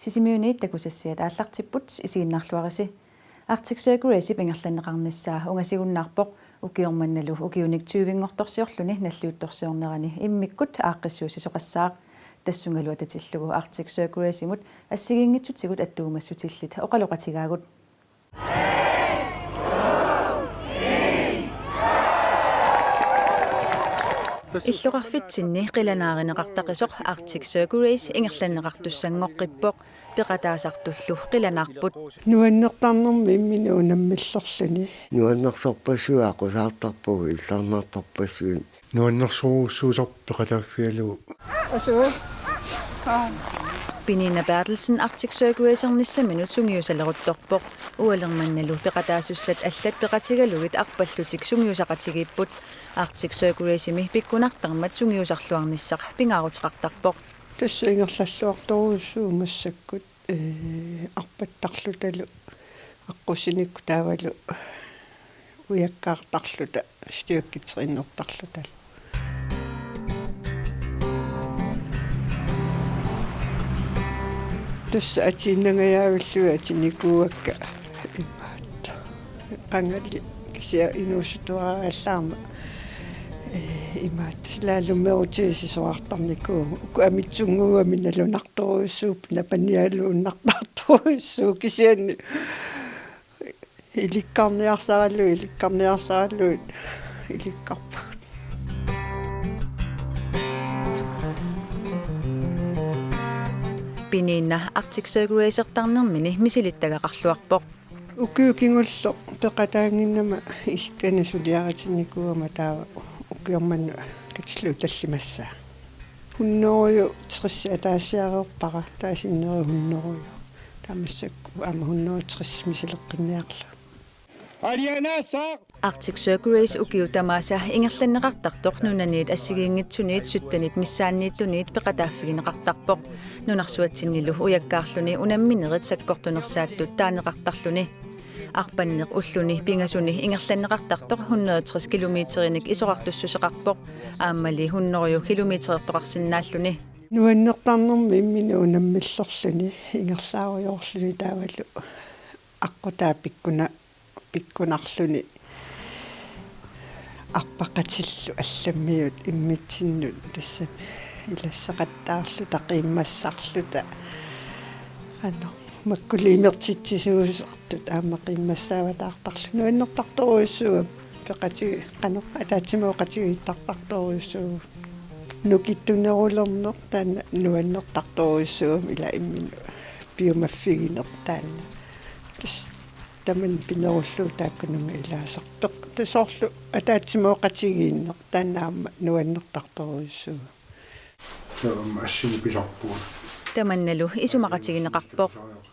сисимиуниит такусассиат ааллартиппут исигиннарлуариси Arctic Circle Race пингерланнеқарнissaа унгасигуннаарпоқ укиорманналу укиуник тювингорторсиорлуни наллиутторсиорнерани иммиккут ааққиссууси соқассаақ тассунгалуа татиллугу Arctic Circle Race имут ассигингитсутигут аттуумассутиллит оқалоқатигаагут иллоқарфитсинни қиланааринеқартақисоқ Arctic Circle Race ингерланнеқартуссангоққиппоқ пеқатаасартуллу қиланаарпут нуаннертарнэрми имминуу наммиллорлуни нуаннерсорпассуа ақусаартарпугу иллаарнаартарпассуи нуаннерсууссуусар пеқатааффиалу Pinina Bertelsen Arctic Circle Racernissaminu sungiusalleruttorpoq ualermannalu peqataasussat allat peqatigalugit arpallutik sungiusaqatigiput Arctic Circle Racemi pikkunartarmat sungiusarluarnissaq pingaarutiqartarpoq тассаингерллуарторуссуунгассаккут арпаттарлуталу аққусиникку таавалу уяккаартарлута стиаккитсериннертарлутал тасса атиннагаяавиллуа атиникууакка имаатта қангалли кися инуусутуарааллаарма имаатта слаалуммерутиисисоартарникуу уамитсунгууами налунарторуйссууп напаниалууннартарторуйссуу кисианни иликкарниарсаралуит иликкарпагут Pinina Arctic Circle Racertarnermini misilиттагақарлуарпоқ укиукингулло пеқатаангиннама исканасулиаратинникууама таава укиорманну катслу таллимассаа хуннориу трисси атаассиареерпара таасиннери хуннориу таамассакку аама хуннори трисси мисилеққинниарла Arctic Circle Race ukiutamaasa ingerlanneqartartoq nunaниит ассигиингитсуниит суттанит миссааннииттуниит пеқатааффигинеқартарпоқ нунарсуатсиннилу уяккаарлуни унамминерит саккортунерсааттут таанеқартарлуни арпаннеқ уллуни пингасуни ингерланнеқартартоқ 160 километериник исоқартуссусеқарпоқ ааммали 100 километерертоқарсинааллуни нуаннертарнэрми имминуу наммиллорлуни ингерлааруйоорлуни таавалу аққутаа пиккунарлуни арпақатиллу алламмиут иммитсиннут тассами илассақаттаарлу тақииммассарлута ано маккулиимертитсисуусартут аамақииммассааватаартарлу нуаннертарторуйссуа пеқати қано атаатсимооқатигииттартарторуйссуу нукиттунерулернер таана нуаннертарторуйссуа ила иммину биомаффигинертаана таман пинеруллуу тааккунунга илаасарпеқ тасоорлу атаатсимооқатигииннер таанаама нуаннертарторуйссуу ассини пиларпуут таманналу исумақатигинеқарпоқ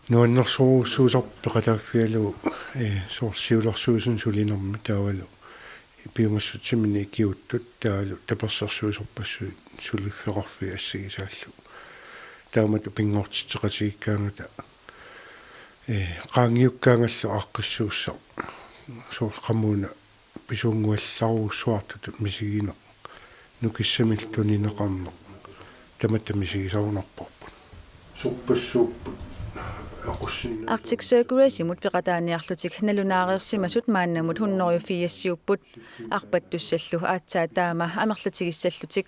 нуаннерсууссуусар пеқатааффиалу соорсиулерсуусун сулинерми таавалу пиумассутсимини киуттут таалу таперсерсуусорпассуи сулиффеқарфи ассигисааллу таамату пингоортитеқатигиккаангата qaangiukkaangallu aaqqissuussaq soorqamuuna pisuunguallaaruussuartut misigine nukissamiltunineqarneq tamata misigisarunarporput surpassuupput aqussinna Arctic Circle Race imut peqataaniarlutik nalunaariерсимасут мааннамут 104 арпаттусsallu аатсаа таама амерлатигиссаллутик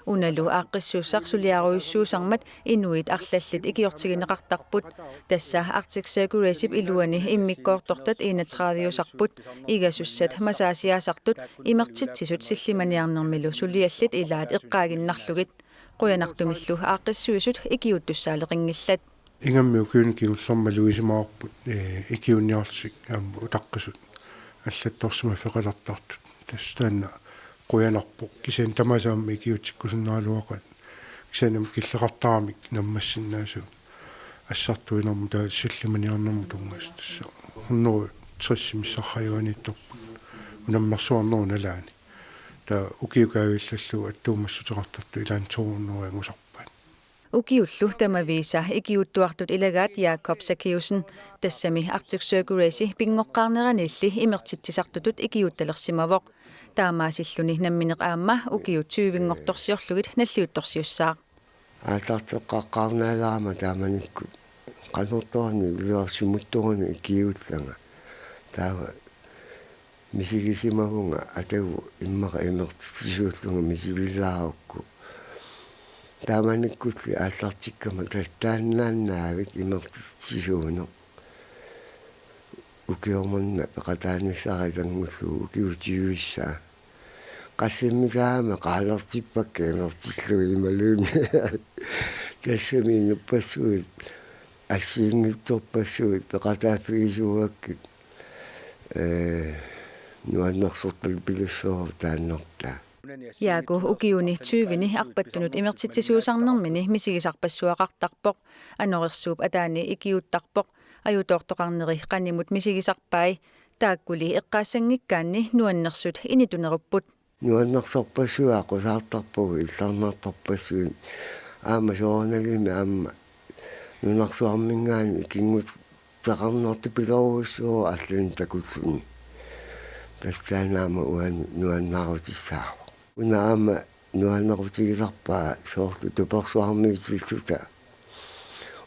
уналу ааққиссууссақ сулиаруйуссуусармат инуит арлаллит икиортигинеқартарпут тасса Arctic Circle Race илуани иммиккоортортат 31-усарпут игасуссат масаасиаасартут имертитсисут силлиманиарнермилу сулиаллит илаат эққаагиннарлугит қуянартумиллу ааққиссуисут икиуттуссаалеқингиллат ингаммиу кюникигуллэрма луисимаарпут икиунниарлсик аама утаққисут аллатторсима феқалартартут тастаана quyanarpoq kisen tamasaammi kiutsikkusunnaluaqat kisanam killeqartaramik nammassinnaasuu assartuinermu taa sillimaniarnermu tungas tassa hunnu trissimissarrajuanittorpu unammersuarnerunalaani taa ukiukaavillalluu attuumassuteqartartu ilaan toruunnuangusarpaat ukiullu tamaviisa ikiuttuartut ilagaat Jakob Sakiusen tassami Arctic Circle Race pingoqqaarneranilli imertitsisartutut ikiuttalersimavoq таамаасиллуни намминеқ аама укиутсуивингорторсиорлугит наллиутторсиуссаа аатартеққаққарнаалаама тааманикку qanortorni uliarsimuttorni ikiullanga taava misigisimagunga atagu immaqa imertisuullunga misigillaaruukku taamanikkulli aallartikkama tastaannaannaavik imertisuuno ukiormanna peqataanissarilanngullu ukiutiuissaa qassimilaama qaalartippakka imertillui imaluuni тассами нуппассуит ассиингитсорпассуит пеқатааффигисууаккит нуаннарсортал пилуссоо тааннэртаа Яаку укиуни 20-ни арпаттунут имертитсисуусарнэрмини мисигисарпассуақартарпоқ анорерсууп атаани икиуттарпоқ аюутоортоқарнери қанимут мисигисарпаи тааккули эққаассангиккаанни нуаннерсут инитунеруппут нуаннарсорпассуааққусаартарпугу илларнаартарпассуит аама соорналими аама нунарсуармингаани кингут тақарнорти пилоруссоо аллун такуллуни тастаанаама уани нуаннаарутиссаау унаама нуаннарутигисарпаа соорту туперсуармиитиллута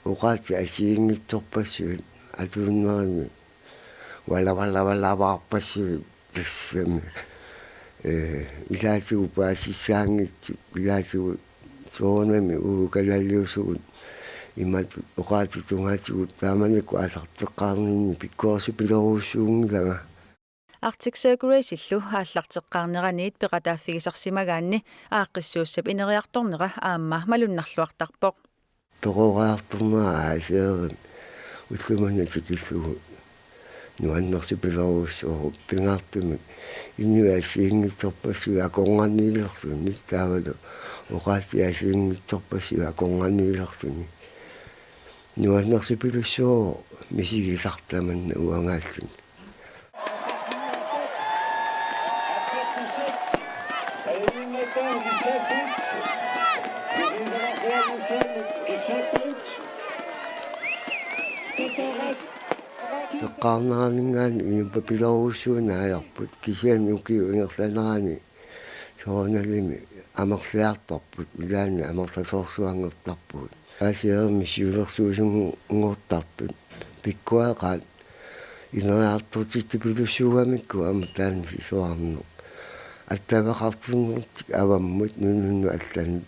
уqaati асиингитсорпассуит атууннерими валаварпассуит тассами илаатигу паасиссаангитсу илаатигу соонами укалалиусугут имат уqaati тунгаатигут тааманикку аалартеққарнинни пиккуарси пилоруссуунгилага Arctic Circle Race-иллу ааллартеққарнераниит пеқатааффигисарсимагаанни ааққиссууссап инериарторнера аама малуннарлуартарпоқ перораарторнаа аасеерин уллуманатикиллугу нуаннерси пилоруссоо пингаартуми инниуассиингитсорпассуи аконгорниилерлуни таавалу уqaati асиингитсорпассуи аконгорниилерлуни нуаннерси пилуссоо мисигисартаманна уангааллуни пеққарнераанингаани иуппа пилоруссуунааларпут кисиани укиу ингерланерани сооналими амерлиарторпут илаани амерласоорсуангертарпут асиерми сиулерсуусунгуортартут пиккуаақаат инериартутитти пилуссууамикку ама таанси соарну аттавеқартингуутик аваммут нунунну аллани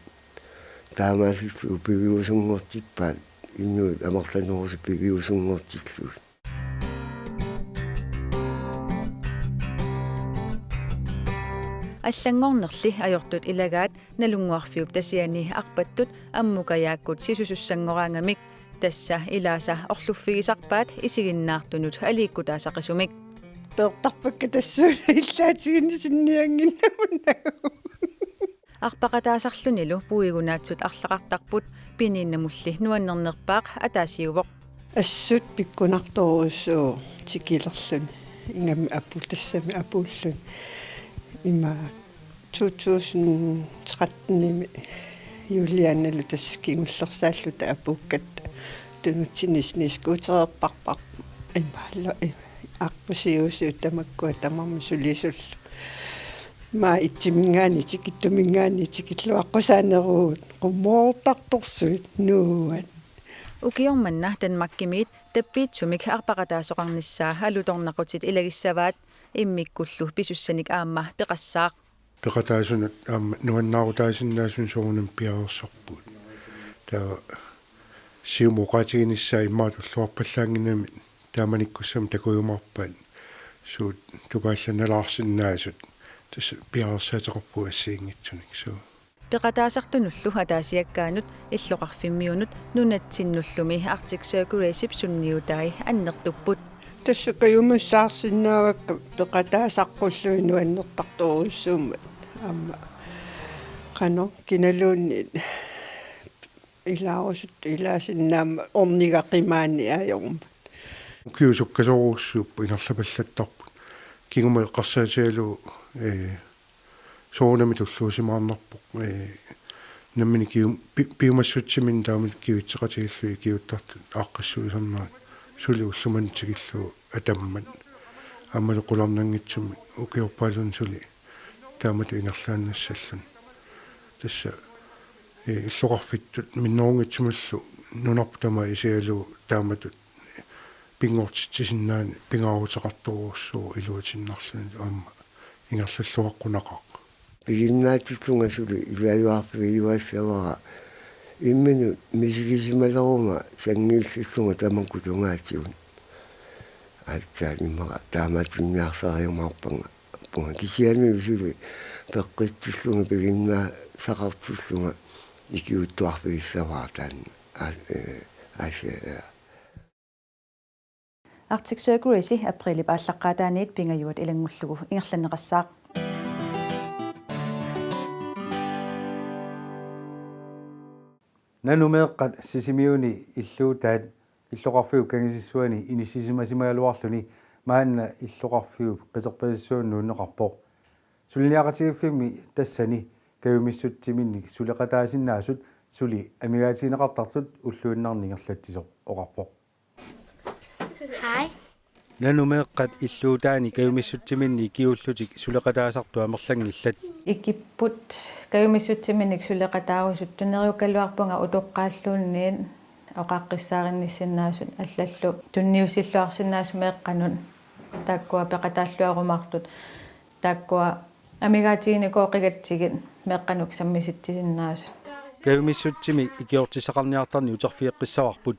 таамаасиллу пивиусунгуортиппаат иннуут амерланерусу пивиусунгуортиллуут аллангорнерли ajortut илагаат налунгуарфиуп тасиани арпаттут аммукаяаккут сисусуссангораангамик тасса илааса орлуффигисарпаат исигиннаартунут алииккутаасақисумик пертарпакка тассууна иллаатигиннисинниангиннамунна арпақатаасарлунилу пуигунаатсут арлақартарпут пинииннамулли нуаннернерпаақ атаасиувоқ ассут пиккунарторуссуу тикилерлүни ингами аппу тассами апууллун има 2013-ними юлианналу таскингуллерсааллута апууккат тунутсинисниискуутерерпарпар имаалла арпусиусуу тамаккуа тамарми сулисуллу ма итсимингаани тикиттумингаани тикиллуаққусаанеруут qummoortartorsuit nuuat укиорманна танмаккимиит таппиитсумик арпақатаасоқарнissaа алуторнақутит илагиссаваат иммиккуллу писуссаник аама пеқассаақ пеқатаасунат аама нуаннаарутаасиннаасун соорунам пиаерсарпут таа сиумоқатигиниссаа иммаатуллуарпаллаангинами тааманиккуссам такуйумарпаат суут тупаалланалаарсиннаасут тас пиаерсаатеқарпу ассиингитсуник суу пеқатаасартунуллу атаасиаккаанут иллоқарфиммиунут нунатсиннуллуми Arctic Circle Race сунниутаи аннертуппут тассукаюмуссаарсиннаавакка пеқатаасаққуллуи нуаннертарторуссуумат аама қано киналуунни илаарусут илаасиннаама орнигақимаани аёрма укиусуккасоруссууппу инерлапаллаттарпут кингума эққарсаатиалу соонами туллуусимаарнарпоқ наммини киу пиумассутсимин таамат киутсеқатигиллуи киуттартут ааққассуисарнаат сули уллуманитсигиллуу атаммат аммалу қуларнангитсуми укиорпаалун сули таамат инерлааннассаллун тасса иллоқарфиттут минноонгитсумаллу нунарпутама исиалу тааматут пингортитсиннаани пингаарутеқартуруссуу илуатиннарлуни аама ингерллуаққунақақ пигиннаатиллунгасули илаюарпигиуассавара иммину мисигисималерума сангиилллунга таманкутунгаатиун аттаниммара таамаатинниарсариумаарпанга пунга кисиани сули пеққитсиллунга пигиннаа сақартиллунга икиуттуарпигиссавара таан Arctic Circle isi aprili paallaqqaataaniit pingayuat ilangullugu ingerlanneqassaaq Nanumeeqqat sisimiuni illuutaat illoqarfiu kangisissuani inissisimasimagaluarluni maanna illoqarfiu qiterpasissuunnuunneqarpoq suliniaqatigiffiimi tassani kayumissuttiminnik suleqataasinnaasut suli amigaatigineqartartut ulluunnarningerlatsisoq oqarpoq Hej. Nanumeeqqat illuutaani kayumissuttiminni kiullutik suleqataasartu amerlangillat ikkipput kayumissuttiminnik suleqataarusut tuneriukalluarpunga utoqqaalluunniin oqaqqissaarinnissinnaasut allallu tunniusilluarsinnaas meeqqanun taakkua peqataalluarumartut taakkua amigaatiginekooqigatsigit meeqqanuk sammisittisinnaasut kayumissutimi ikiortisaqarniartarni uterfiiqqissararput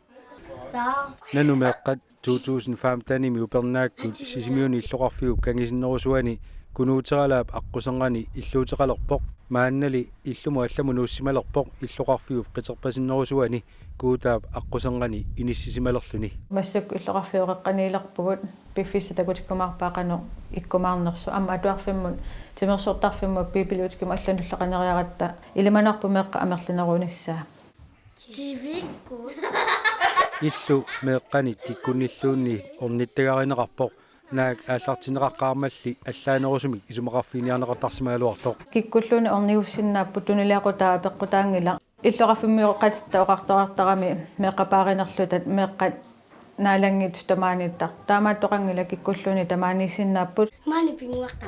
nanumeeqqat 2015 upernaakku sisimiuni illoqarfiu kangisinnerusuani kunuuteralaap аққусеқани иллуутеқалерпоқ мааннали иллуму алламу нууссималерпоқ иллоқарфиуп қитерпасиннерусуани куутаап аққусеқани иниссисималерлүни массук иллоқарфиуқеққаниилерпугут пиффисатакутиккумаарпаақано иккумаарнерсу амма атуарфиммут тимерсуортарфимму пипилуутиккум аллануллеқанериаратта илиманарпу меққа амерлинеруниссаа Тивикку. иллу меэққани киккунниллуунни орниттагаринеқарпоқ наак ааллартинеқаққармалли аллаанерусумик исумақарфиниарнеқартарсимагалуартоқ киккуллуни орниуссиннааппу тунилиақутаа пеққутаангила иллоқарфиммиоққатитта оқартоқартарами меққапааринерлутат меққат наалангит тамааниттар таамааттоқангила киккуллуни тамааниссиннааппут Мани пингуарта.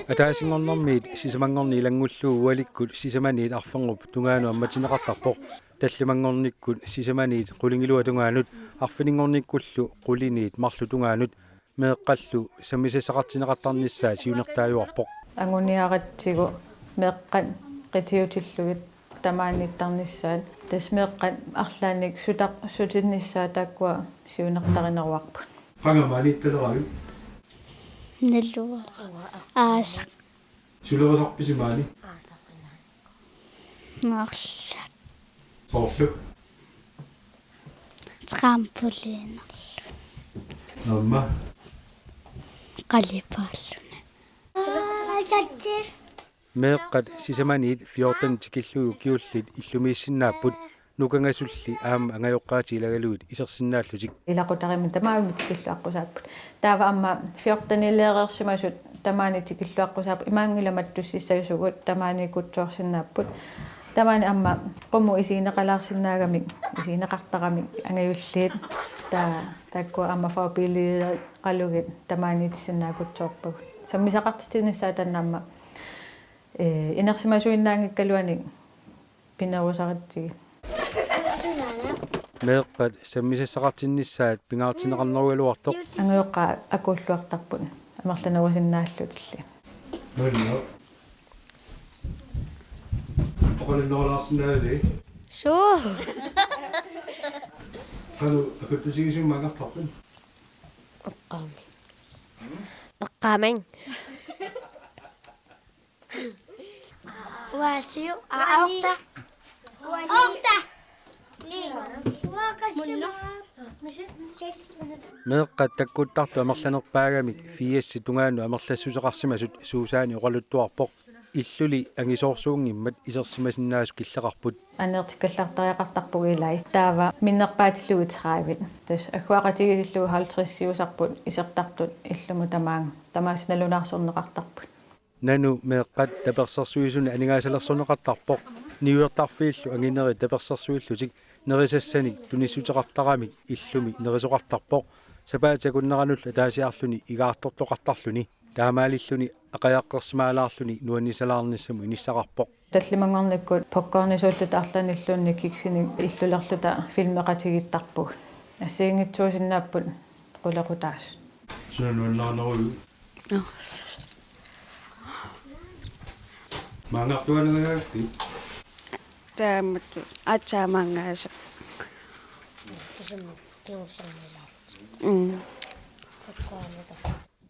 атаасингорнэрмиит сисамангорни илангуллуу уаликкут сисаманиит арфенгуп тунгаану амматинеқартарпоқ таллимангорниккут сисаманиит қулингилуа тунгаанут арфинингорниккуллу қулиниит марлу тунгаанут меэққаллу самисасақартинеқартарниссаа сиунертааюарпоқ ангуниаратсигу меққат қитиутиллугит тамааниттарниссаат тас меққат арлааник сутинниссаа тааккуа сиунертаринеруарпут фангаманитталераю Нэллуа. Ааса. сулерасарписимаани Нарла. соорлу Трамполин. намма Qalipaalлуна. Сатти. меэққат сисаманиит 14 тикиллуу киуллит иллумииссиннааппут нукангасулли аама ангайоққаати илагалуит исерсиннааллутик илақутаримин тамаавимит тикиллуаққусааппут таава амма 14-илеерерсимасут тамаани тикиллуаққусаап имаангиламат туссиссагисугут тамаани кутсуарсиннааппут тамаани амма қуму исинеқалаарсиннаагамик исинеқартарамик ангаюллиит тааккуа амма фаупилиери қалугит тамаани тиссиннаакутсуарпагут саммисақартистинissаа таннаамма инерсимасуиннаангиккалуани пинерусаритсиги Сулана. меэққат саммисассақартиннссаат пингаартинеқарнеругалуартоқ ангиоққа акууллуартарпут амерланерусиннааллутилли нолно оқалиннералаарсинааси Соо. кану акуттусигисуммаагартарпун Эққамин. Уасиу аорта. Орта. Ни. Уакасима. меэққат таккуттарту амерланерпаагамик фиасси тунгаанну амерлассусеқарсимасут суусаани оқалуттуарпоқ иллули ангисоорсуунгиммат исерсимасиннаасу киллеқарпут анертиккаллартариақартарпугилай таава миннерпаатиллугитраавит тас акуақатигиллугу 50-сиусарпут исертартут иллуму тамаасналунаарсорнеқартарпут нану меэққат таперсерсуисуни анигаасалерсорнеқартарпоқ ниуертарфииллу ангинери таперсерсуиллутик нерисассаник тунissутеқартарамик иллуми нерисоқартарпоқ сапаатакуннеранулла таасиарлуни игаартортоқартарлуни таамаалиллуни ақаяққерсимаалаарлуни нуаннисалаарнissamu иниссақарпоқ таллимангорниккут поккорнисуутта арланиллуунни киксини иллулерлута филмеқатигиттарпуг ассиингитсуусиннааппут қулеқутаас суннуаннаарнерую маангартуанагаакки тааматту атсаамангааса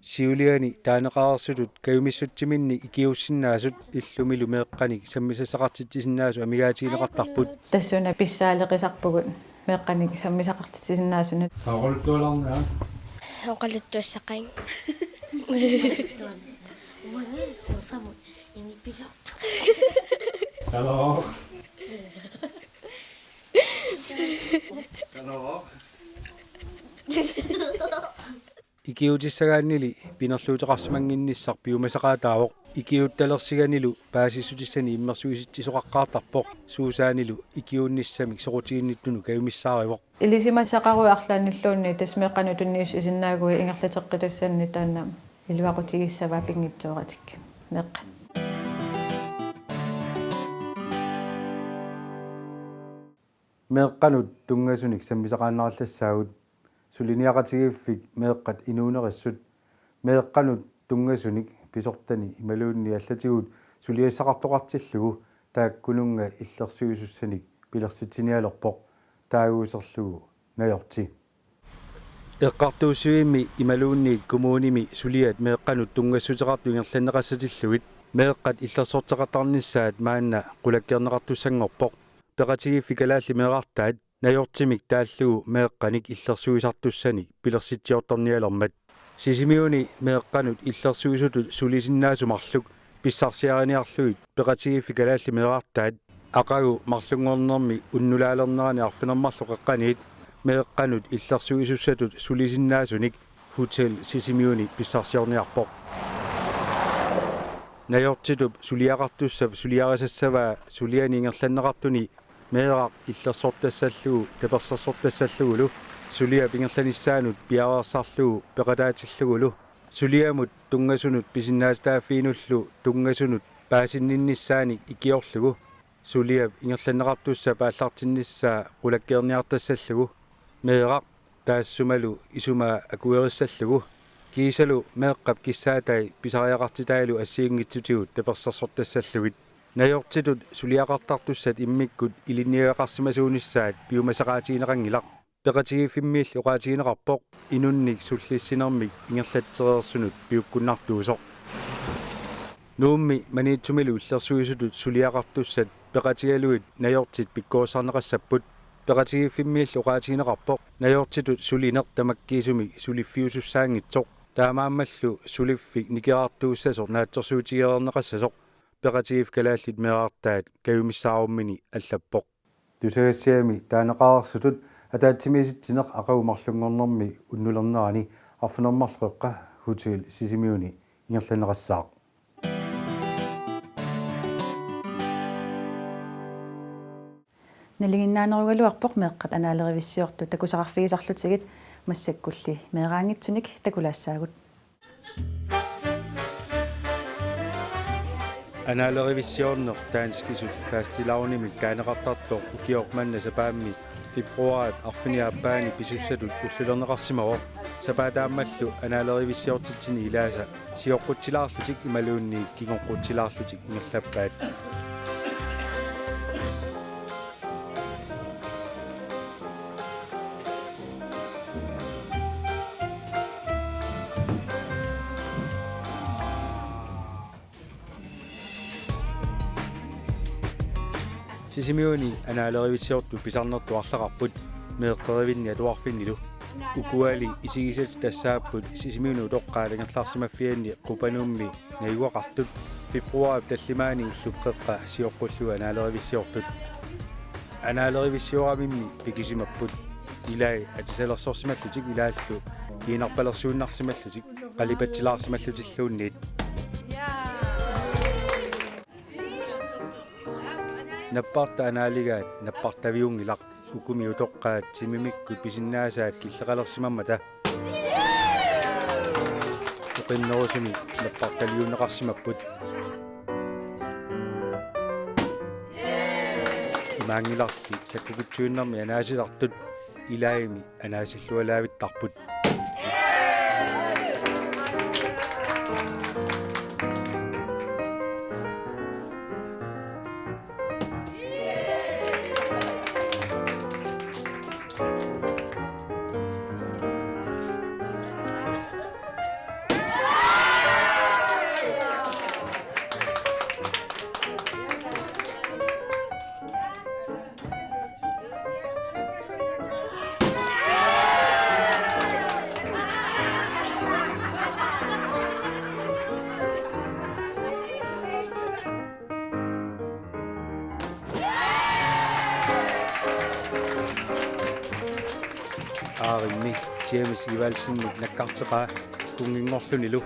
сиулиани таанеқарсулут каюмиссутсиминни икиуссиннаасут иллумилу меэққаник саммисасақартитсиннаасу амигаатигинеқартарпут тассуна писсаалеқисарпугут меэққаник саммисақартитсиннаасунат таақолуттуаларнаа Oqaluttuassaqain. Hello. Ikiutissagaannili pinerluuteqarsimanginnissar piumasaqaataavoq ikiuttalersigannilu paasissutissani immersuisittisoqaqqaartarpoq suusaanilu ikiunnissami soqutiginnittunu kayumissaarivoq илисимассақару арлааниллуунни тасмеққанутунниус исиннаагуи ингерлатеққитассанни таанна илуақутигиссава пингитсуоратик меққа меэққанут тунгасуник саммисақааннараллассаагут сулиниақатигиффик меэққат инуунериссут меэққанут тунгасуник писортани ималуунни аллатигут сулиассақартоқартиллугу тааккунунга иллерсуисуссаник пилерситсиниалерпоқ таагуусерлугу наёрти эққартуусуимми ималуунниит коммуними сулиат меэққанут тунгассутеқарту ингерланнеқассатиллугит меэққат иллерсортеқартарниссаат маанна қулаккернеқартуссангорпоқ пеқатигиффикалаалли меэқартаат наёртимик тааллугу меэққаник иллерсуисартуссаник пилерситсиортарниалермат сисимиуни меэққанут иллерсуисутут сулисиннаасумарлук писсарсиариниарлуит пеқатигиффикалаалли меэқартаат ақагу марлунгорнерми уннулаалернерани арфинермарлу қеққаниит меэққанут иллерсуисуссатут сулисиннаасуник хотел сисимиуни писсарсиорниарпоқ наёртитуп сулиақартуссап сулиарисассаваа сулиани ингерланнеқартуни меэрақ иллерсортассаллугу таперсерсортассаллугулу сулиа пингерланиссаанут пиареерсарлугу пеқатаатиллугулу сулиамут тунгасунут писиннаастааффиинуллу тунгасунут паасиннинниссааник икиорлугу сулиап ингерланнеқартусса пааллартинниссаа қулаккерниартассаллугу меэрақ таассумалу исумаа акуериссаллугу кисалу меэққап киссаатай писариақартитаалу ассиингитсутигут таперсерсортассаллугит наёртитут сулиақартартуссат иммиккут илинниақарсимасуунissaат пиумасақаатигинеқангилақ пеқатигиффиммиил оqaатигинеқарпоқ инунник суллиссинермик ингерлатсереерсунут пиуккуннартуусоқ нуумми маниитсумилу иллерсуисутут сулиақартуссат пеқатигалуит наёртит пиккоосарнеқассаппут пеқатигиффиммиил оqaатигинеқарпоқ наёртитут сулинер тамаккиисуми сулиффиусуссаангитсоқ таамааммаллу сулиффик никеартууссасоқ наатсерсуутигерернеқассасоқ пеқатигиф калааллит меэраартаат каюмиссааруммини аллаппоқ тусагассиами таанеқарсутут атаатсимиситсинеқ ақагумарлунгорнэрми уннулернерани арфинермарлуэққа хотел сисимиуни ингерланеқассаақ налигиннаанеругалуарпоқ меэққат анаалеривиссиорту такусақарфигисарлутигит массаккулли меэраангитсуник такулаассаагут анаалеривиссиорнеқ таанскисут фастилауними таанеқартартоқ укиорманна сапаамми фибруаат арфиниааппаани писуссатут уллулернеқарсимаво сапаатааммаллу анаалеривиссиортитсини илааса сиоққутсилаарлутик ималуунни кигоққутсилаарлутик ингерлаппаат сисимиуни анаалеривиссиорту писарнерту арлақарпут меэққеривинни атуарфиннилу укуали исигисат тассааппут сисимиуни утоққаалангерлаарсимаффианни қупануумми наюақартут фибруаап таллимаани иллуппеққа сиоққуллу анаалеривиссиортут анаалеривиссиорамимми пикисимаппут илай атисалерсорсималлутик илааллу иинарпалерсууннарсималлутик қалипатсилаарсималлутиллуунниит наппарта анаалигаат наппартавиунгилақ укуми утоққаат симимиккут писиннаасаат киллеқалерсимаммата qinnerusimi nappartaliunneqarsimapпут imaangilarti sakkukutsuunnarmi anaasilartut ilaayimi anaasillualaavittarput aarimmi James Ivalsinnut nakkarteqaa kungingorlunilu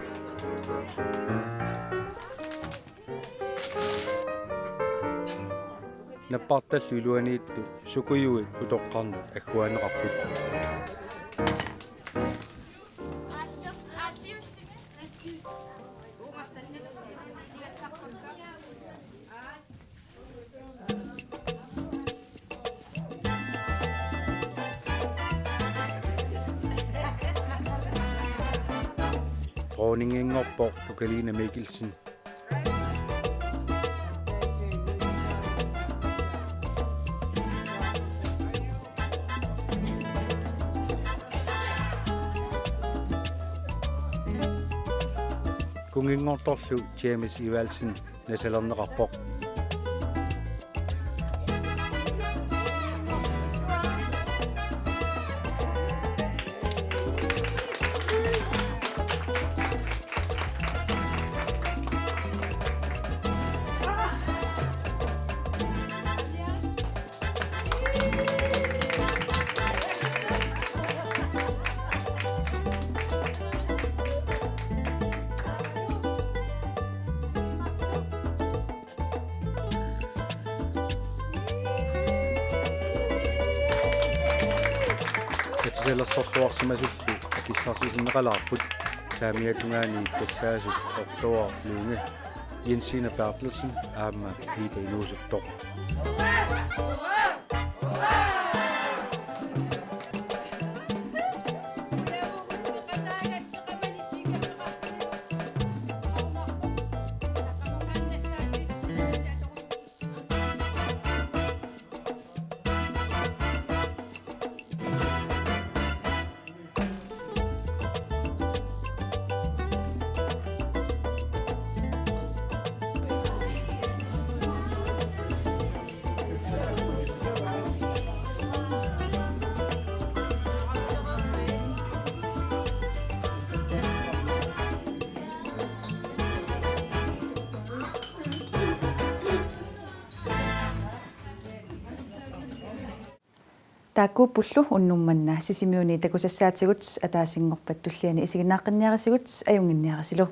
nappartallu iluaniittu sukuyui utoqqarnut agguaneqarput Dronning Ingerborg og Galina Mikkelsen. Kungingortorlu James Ivalsen nasalerneqarpoq. Katisalasorluarsimasullu akissarsisinneqalaarput saamiatungaani tassaasut ortuarluunga Jensine Bertelsen aamma hiita inuusuttoq тааккууппуллу уннумманна сисимиуни такусассаатигут атаасингорпат туллиани исигиннааққинниарисигут аюнгинниарисилу